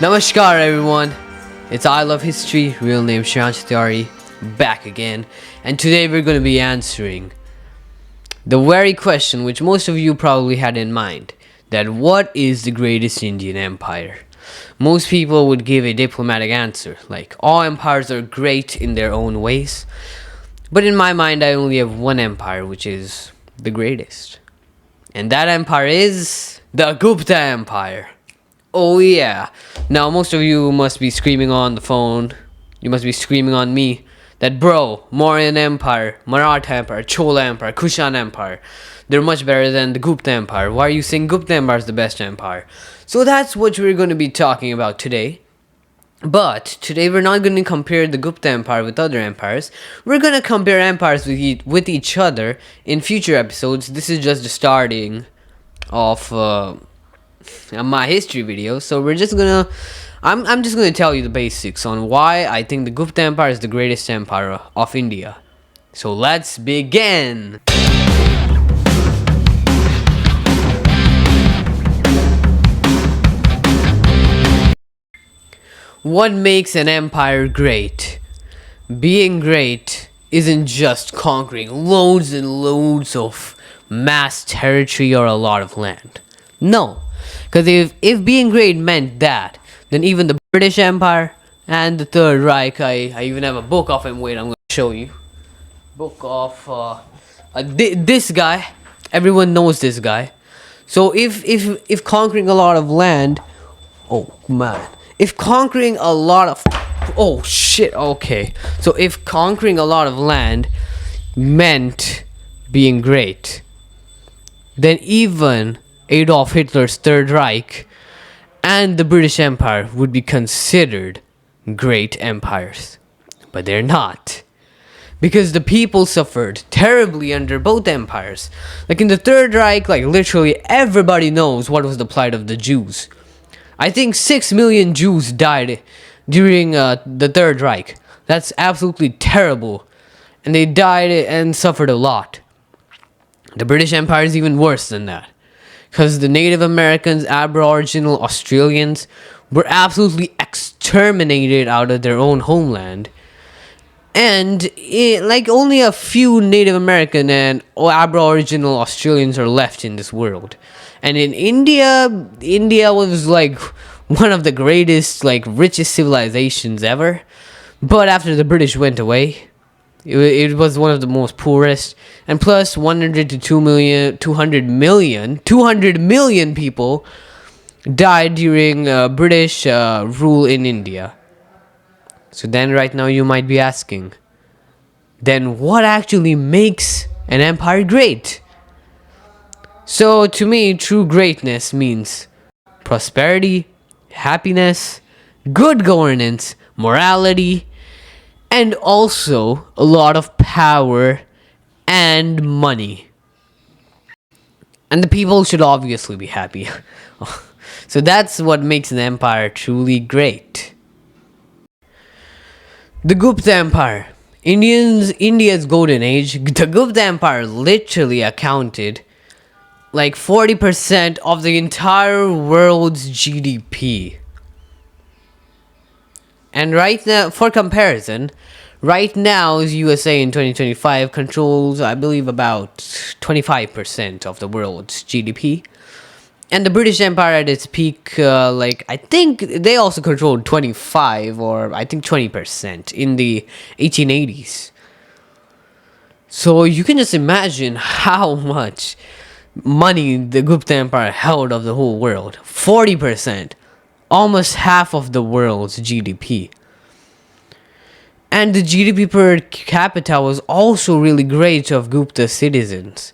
Namaskar everyone, it's I Love History, real name Shiransh Tiwari, back again, and today we're going to be answering the very question which most of you probably had in mind, that what is the greatest Indian empire? Most people would give a diplomatic answer, like all empires are great in their own ways, but in my mind I only have one empire which is the greatest, and that empire is the Gupta Empire. Oh yeah. Now most of you must be screaming on the phone. You must be screaming on me that bro, Mauryan Empire, Maratha Empire, Chola Empire, Kushan Empire, they're much better than the Gupta Empire. Why are you saying Gupta Empire is the best empire? So that's what we're going to be talking about today. But today we're not going to compare the Gupta Empire with other empires. We're going to compare empires with each other in future episodes. This is just the starting of my history video, so we're just gonna I'm just gonna tell you the basics on why I think the Gupta Empire is the greatest empire of India. So let's begin. What makes an empire great? Being great isn't just conquering loads and loads of mass territory or a lot of land. No, because if being great meant that, then even the British Empire and the Third Reich, I even have a book of him. Wait, I'm going to show you. Book of this guy. Everyone knows this guy. So if conquering a lot of land, oh man, if conquering a lot of, oh shit, okay. So if conquering a lot of land meant being great, then even Adolf Hitler's Third Reich and the British Empire would be considered great empires. But they're not. Because the people suffered terribly under both empires. Like in the Third Reich, like literally everybody knows what was the plight of the Jews. I think 6 million Jews died during the Third Reich. That's absolutely terrible. And they died and suffered a lot. The British Empire is even worse than that, because the Native Americans, Aboriginal Australians were absolutely exterminated out of their own homeland. And like only a few Native American and Aboriginal Australians are left in this world. And in India was like one of the greatest, like richest civilizations ever. But after the British went away, it was one of the most poorest, and plus 100 to 200 million people died during British rule in India. So then right now you might be asking, then what actually makes an empire great? So to me, true greatness means prosperity, happiness, good governance, morality, and also a lot of power and money. And the people should obviously be happy. So that's what makes an empire truly great. The Gupta Empire. India's golden age. The Gupta Empire literally accounted like 40% of the entire world's GDP. And right now, for comparison, right now USA in 2025 controls, I believe, about 25% of the world's GDP. And the British Empire at its peak, I think they also controlled 25 or I think 20% in the 1880s. So you can just imagine how much money the Gupta Empire held of the whole world. 40%. Almost half of the world's GDP. And the GDP per capita was also really great of Gupta citizens.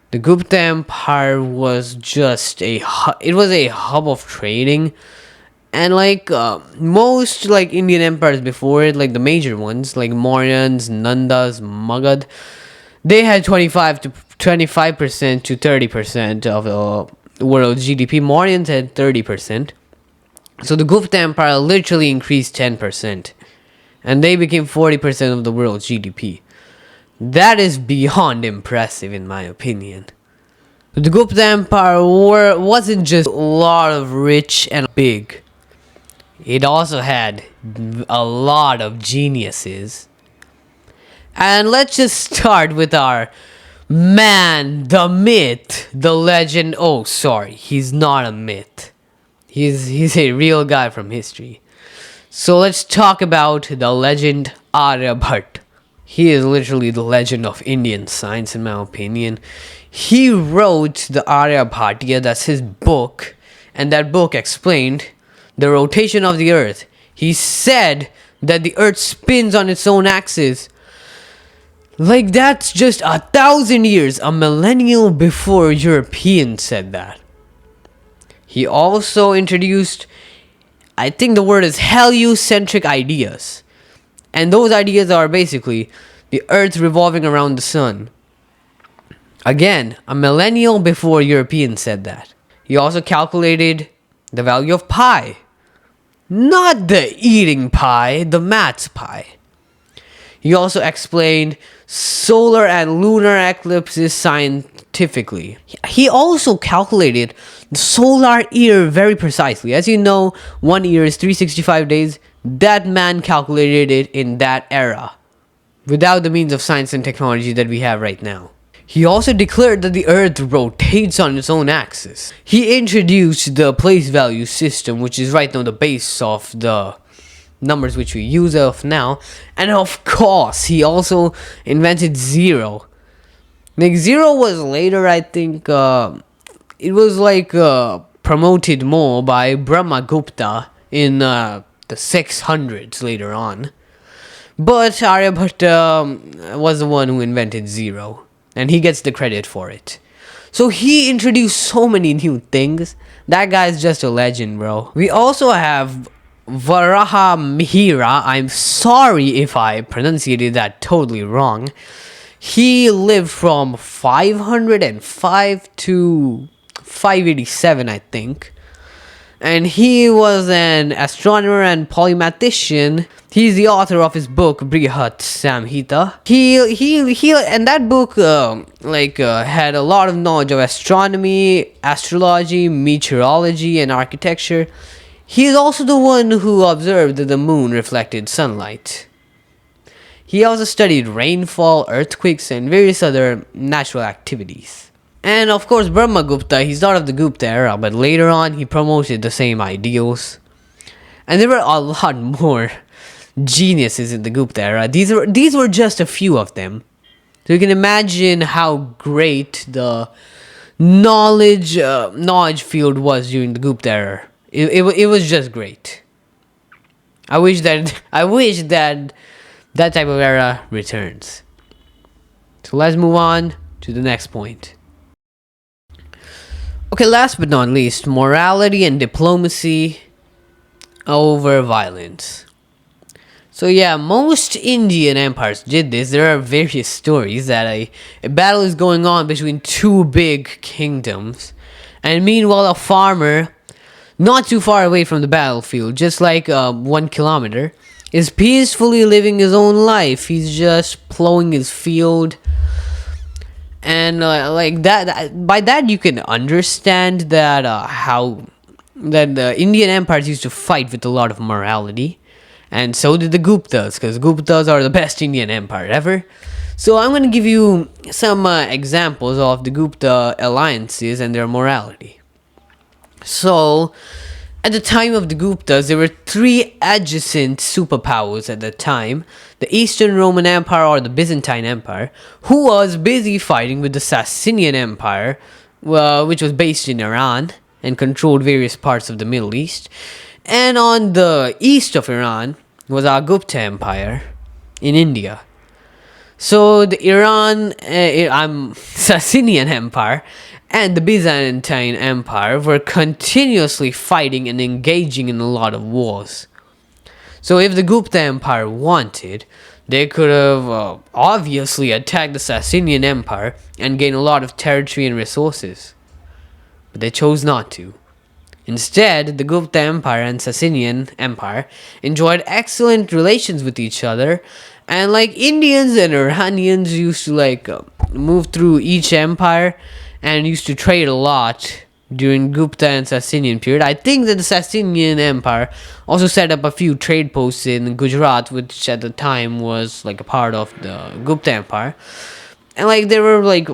The Gupta Empire was just a hub of trading, and most Indian empires before it, like the major ones like Mauryans, Nandas, Magad, they had 25% to 30% of the world's GDP. Mauryans had 30%. So the Gupta Empire literally increased 10%. And they became 40% of the world's GDP. That is beyond impressive in my opinion. The Gupta Empire wasn't just a lot of rich and big. It also had a lot of geniuses. And let's just start with our man, the myth, the legend. Oh, sorry, he's not a myth. He's a real guy from history. So let's talk about the legend Aryabhat. He is literally the legend of Indian science, in my opinion. He wrote the Aryabhatiya, that's his book, and that book explained the rotation of the earth. He said that the earth spins on its own axis. Like that's just 1,000 years, a millennial before Europeans said that. He also introduced, I think the word is heliocentric ideas. And those ideas are basically the earth revolving around the sun. Again, a millennial before Europeans said that. He also calculated the value of pi. Not the eating pie, the maths pie. He also explained solar and lunar eclipses scientifically. He also calculated the solar year very precisely. As you know, 1 year is 365 days. That man calculated it in that era, without the means of science and technology that we have right now. He also declared that the earth rotates on its own axis. He introduced the place value system, which is right now the base of the numbers which we use of now. And of course, he also invented zero. Like zero was later, I think, it was like promoted more by Gupta in the 600s later on. But Aryabhatta was the one who invented zero, and he gets the credit for it. So he introduced so many new things. That guy's just a legend, bro. We also have Varaha Mihira. I'm sorry if I pronunciated that totally wrong. He lived from 505 to 587, I think. And he was an astronomer and polymathician. He's the author of his book Brihat Samhita. He and that book had a lot of knowledge of astronomy, astrology, meteorology, and architecture. He is also the one who observed that the moon reflected sunlight. He also studied rainfall, earthquakes, and various other natural activities. And of course, Brahmagupta, he's not of the Gupta era, but later on he promoted the same ideals. And there were a lot more geniuses in the Gupta era. These were just a few of them. So you can imagine how great the knowledge field was during the Gupta era. It was just great. I wish that that type of era returns. So let's move on to the next point. Okay, last but not least, morality and diplomacy over violence. So yeah, most Indian empires did this. There are various stories that a battle is going on between two big kingdoms, and meanwhile a farmer not too far away from the battlefield, just like 1 kilometer, is peacefully living his own life. He's just plowing his field. And like that, by that you can understand that how that the Indian empires used to fight with a lot of morality, and so did the Guptas, because Guptas are the best Indian empire ever. So I'm going to give you some examples of the Gupta alliances and their morality. So, at the time of the Guptas, there were 3 adjacent superpowers at the time. The Eastern Roman Empire or the Byzantine Empire, who was busy fighting with the Sassanian Empire, which was based in Iran and controlled various parts of the Middle East. And on the east of Iran was our Gupta Empire in India. So the Sassanian Empire and the Byzantine Empire were continuously fighting and engaging in a lot of wars. So if the Gupta Empire wanted, they could have obviously attacked the Sassanian Empire and gained a lot of territory and resources. But they chose not to. Instead, the Gupta Empire and Sassanian Empire enjoyed excellent relations with each other, and Indians and Iranians used to move through each empire and used to trade a lot during Gupta and Sasanian period. I think that the Sasanian Empire also set up a few trade posts in Gujarat, which at the time was like a part of the Gupta Empire. And like there were like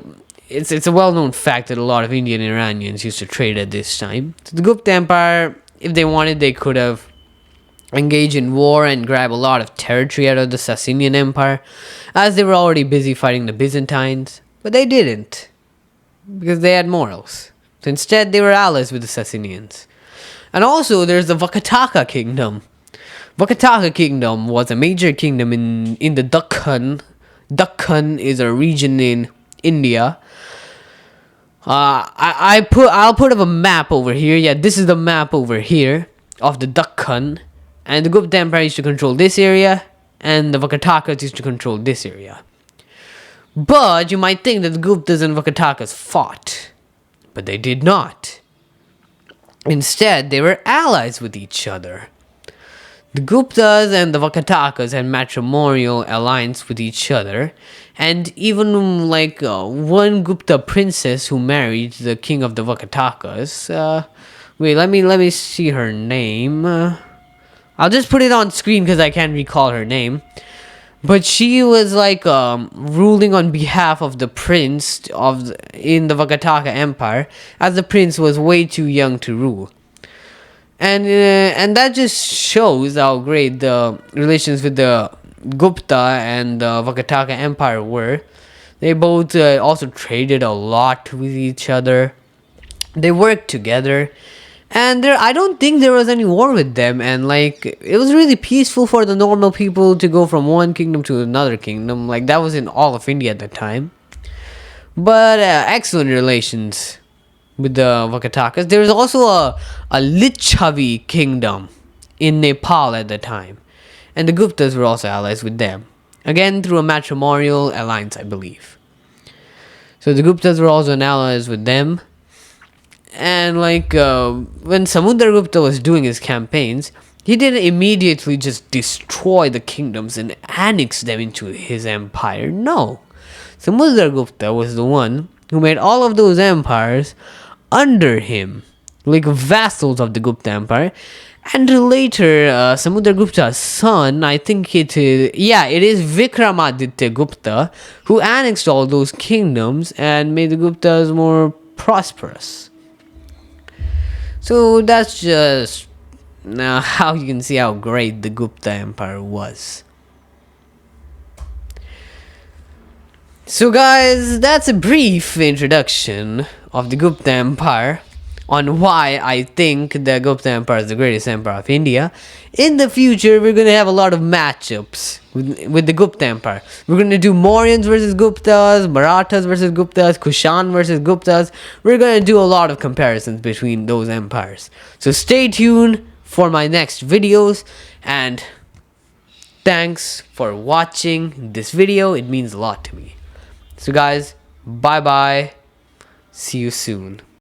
it's a well-known fact that a lot of Indian Iranians used to trade at this time. So the Gupta Empire, if they wanted, they could have engaged in war and grab a lot of territory out of the Sasanian Empire, as they were already busy fighting the Byzantines. But they didn't, because they had morals. So instead, they were allies with the Sasanians. And also, there's the Vakataka kingdom. Vakataka kingdom was a major kingdom in the Deccan. Deccan is a region in India. I'll put up a map over here. Yeah, this is the map over here of the Deccan. And the Gupta Empire used to control this area, and the Vakatakas used to control this area. But you might think that the Guptas and Vakatakas fought. But they did not. Instead, they were allies with each other. The Guptas and the Vakatakas had matrimonial alliance with each other, and even like one Gupta princess who married the king of the Vakatakas. Wait, let me see her name. I'll just put it on screen because I can't recall her name. But she was like ruling on behalf of the prince in the Vakataka Empire, as the prince was way too young to rule. And that just shows how great the relations with the Gupta and the Vakataka Empire were. They both also traded a lot with each other. They worked together. And I don't think there was any war with them, and like it was really peaceful for the normal people to go from one kingdom to another kingdom. Like that was in all of India at the time. But excellent relations with the Vakatakas. There was also a Lichavi kingdom in Nepal at the time, and the Guptas were also allies with them. Again, through a matrimonial alliance, I believe. So the Guptas were also allies with them. And like when Samudragupta was doing his campaigns, he didn't immediately just destroy the kingdoms and annex them into his empire. No. Samudragupta was the one who made all of those empires under him, like vassals of the Gupta Empire. And later, Samudragupta's son, I think it is Vikramaditya Gupta, who annexed all those kingdoms and made the Guptas more prosperous. So that's just how you can see how great the Gupta Empire was. So guys, that's a brief introduction of the Gupta Empire, on why I think the Gupta Empire is the greatest empire of India. In the future, we're going to have a lot of matchups with the Gupta Empire. We're going to do Mauryans versus Guptas, Marathas versus Guptas, Kushan versus Guptas. We're going to do a lot of comparisons between those empires. So stay tuned for my next videos, and thanks for watching this video. It means a lot to me. So guys, bye bye. See you soon.